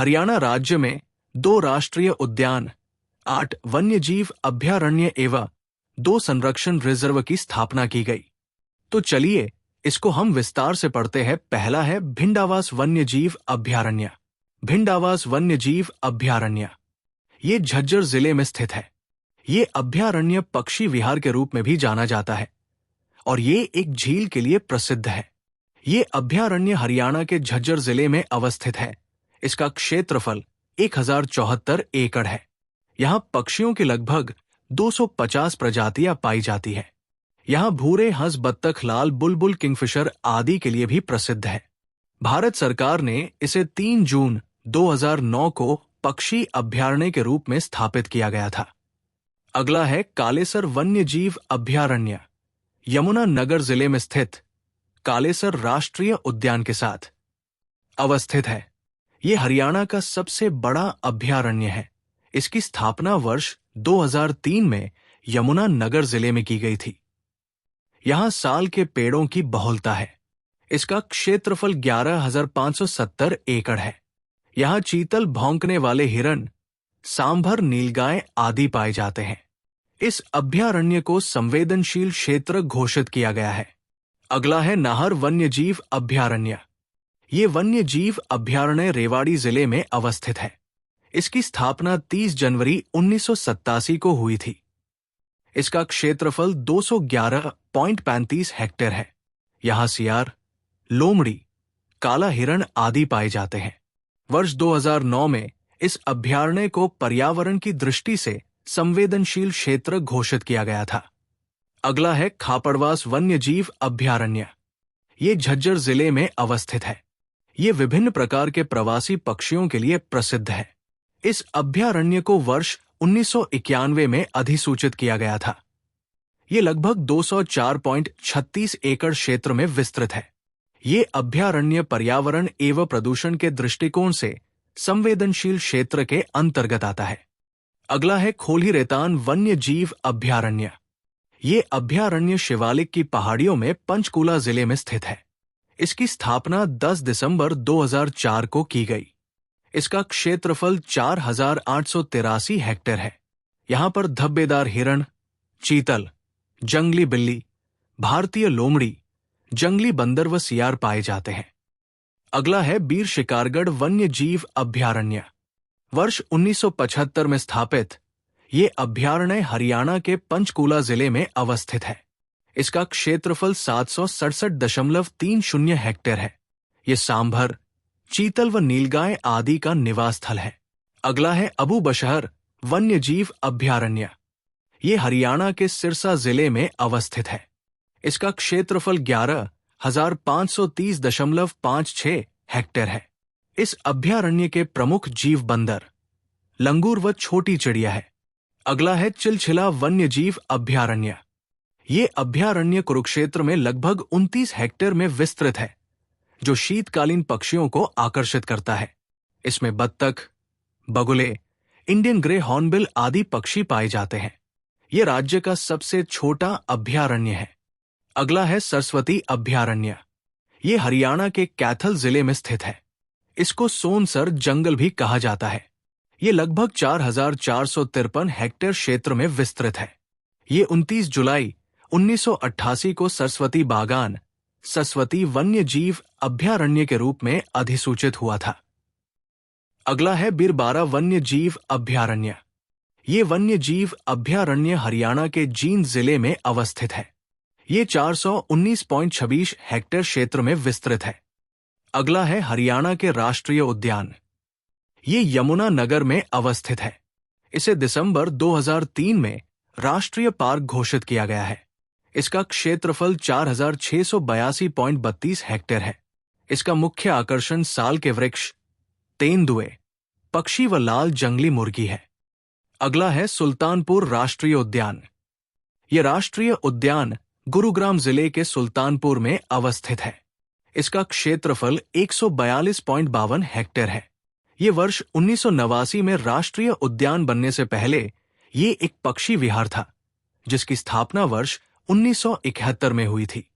हरियाणा राज्य में 2 राष्ट्रीय उद्यान, 8 वन्यजीव अभयारण्य एवं 2 संरक्षण रिजर्व की स्थापना की गई। तो चलिए इसको हम विस्तार से पढ़ते हैं। पहला है भिंड आवास वन्यजीव अभयारण्य। भिंड आवास वन्यजीव अभयारण्य ये झज्जर जिले में स्थित है। ये अभयारण्य पक्षी विहार के रूप में भी जाना जाता है और ये एक झील के लिए प्रसिद्ध है। ये अभयारण्य हरियाणा के झज्जर जिले में अवस्थित है। इसका क्षेत्रफल 1074 एकड़ है। यहाँ पक्षियों की लगभग 250 प्रजातियां पाई जाती है। यहाँ भूरे हंस, बत्तख, लाल बुलबुल, किंगफिशर आदि के लिए भी प्रसिद्ध है। भारत सरकार ने इसे 3 जून 2009 को पक्षी अभयारण्य के रूप में स्थापित किया गया था। अगला है कालेसर वन्यजीव अभयारण्य। यमुना नगर जिले में स्थित कालेसर राष्ट्रीय उद्यान के साथ अवस्थित है। ये हरियाणा का सबसे बड़ा अभयारण्य है। इसकी स्थापना वर्ष 2003 में यमुना नगर जिले में की गई थी। यहाँ साल के पेड़ों की बहुलता है। इसका क्षेत्रफल 11,570 एकड़ है। यहाँ चीतल, भौंकने वाले हिरन, सांभर, नीलगाय आदि पाए जाते हैं। इस अभयारण्य को संवेदनशील क्षेत्र घोषित किया गया है। अगला है नाहर वन्यजीव अभयारण्य। ये वन्यजीव अभयारण्य रेवाड़ी जिले में अवस्थित है। इसकी स्थापना 30 जनवरी 1987 को हुई थी। इसका क्षेत्रफल 211.35 हेक्टेयर है। यहाँ सियार, लोमड़ी, काला हिरण आदि पाए जाते हैं। वर्ष 2009 में इस अभयारण्य को पर्यावरण की दृष्टि से संवेदनशील क्षेत्र घोषित किया गया था। अगला है खापड़वास वन्यजीव अभयारण्य। ये झज्जर जिले में अवस्थित है। ये विभिन्न प्रकार के प्रवासी पक्षियों के लिए प्रसिद्ध है। इस अभयारण्य को वर्ष 1991 में अधिसूचित किया गया था। ये लगभग 204.36 एकड़ क्षेत्र में विस्तृत है। ये अभयारण्य पर्यावरण एवं प्रदूषण के दृष्टिकोण से संवेदनशील क्षेत्र के अंतर्गत आता है। अगला है खोली रेतान वन्यजीव अभयारण्य। ये अभयारण्य शिवालिक की पहाड़ियों में पंचकुला जिले में स्थित है। इसकी स्थापना 10 दिसंबर 2004 को की गई। इसका क्षेत्रफल 4,883 हेक्टेयर है। यहाँ पर धब्बेदार हिरण, चीतल, जंगली बिल्ली, भारतीय लोमड़ी, जंगली बंदर व सियार पाए जाते हैं। अगला है बीर शिकारगढ़ वन्यजीव अभयारण्य। वर्ष 1975 में स्थापित ये अभयारण्य हरियाणा के पंचकुला जिले में अवस्थित है। इसका क्षेत्रफल 767.30 हेक्टेयर है। ये सांभर, चीतल व नीलगाय आदि का निवास स्थल है। अगला है अबू बशहर वन्यजीव अभयारण्य। ये हरियाणा के सिरसा जिले में अवस्थित है। इसका क्षेत्रफल 11,530.56 हेक्टेयर है। इस अभयारण्य के प्रमुख जीव बंदर, लंगूर व छोटी चिड़िया है। अगला है चिलचिला वन्यजीव अभयारण्य। ये अभयारण्य कुरुक्षेत्र में लगभग 29 हेक्टेयर में विस्तृत है, जो शीतकालीन पक्षियों को आकर्षित करता है। इसमें बत्तख, बगुले, इंडियन ग्रे हॉर्नबिल आदि पक्षी पाए जाते हैं। ये राज्य का सबसे छोटा अभयारण्य है। अगला है सरस्वती अभयारण्य। ये हरियाणा के कैथल जिले में स्थित है। इसको सोनसर जंगल भी कहा जाता है। ये लगभग 4,453 हेक्टेयर क्षेत्र में विस्तृत है। ये 29 जुलाई 1988 को सरस्वती बागान, सरस्वती वन्यजीव अभयारण्य के रूप में अधिसूचित हुआ था। अगला है बिरबारा वन्यजीव अभयारण्य। ये वन्यजीव अभयारण्य हरियाणा के जींद जिले में अवस्थित है। ये 419.26 हेक्टेयर क्षेत्र में विस्तृत है। अगला है हरियाणा के राष्ट्रीय उद्यान। ये यमुना नगर में अवस्थित है। इसे दिसंबर 2003 में राष्ट्रीय पार्क घोषित किया गया है। इसका क्षेत्रफल 4,682.32 हेक्टेयर है। इसका मुख्य आकर्षण साल के वृक्ष, तेंदुए, पक्षी व लाल जंगली मुर्गी है। अगला है सुल्तानपुर राष्ट्रीय उद्यान। यह राष्ट्रीय उद्यान गुरुग्राम जिले के सुल्तानपुर में अवस्थित है। इसका क्षेत्रफल 142.52 हेक्टेयर है। ये वर्ष 1989 में राष्ट्रीय उद्यान बनने से पहले ये एक पक्षी विहार था, जिसकी स्थापना वर्ष 1971 में हुई थी।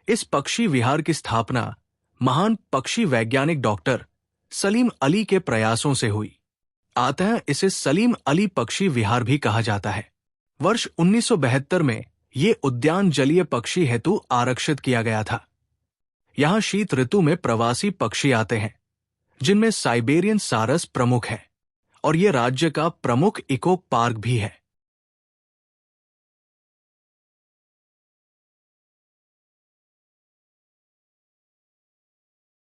इस पक्षी विहार की स्थापना महान पक्षी वैज्ञानिक डॉक्टर सलीम अली के प्रयासों से हुई। अतः इसे सलीम अली पक्षी विहार भी कहा जाता है। वर्ष 1972 में ये उद्यान जलीय पक्षी हेतु आरक्षित किया गया था। यहाँ शीत ऋतु में प्रवासी पक्षी आते हैं, जिनमें साइबेरियन सारस प्रमुख है, और ये राज्य का प्रमुख इको पार्क भी है।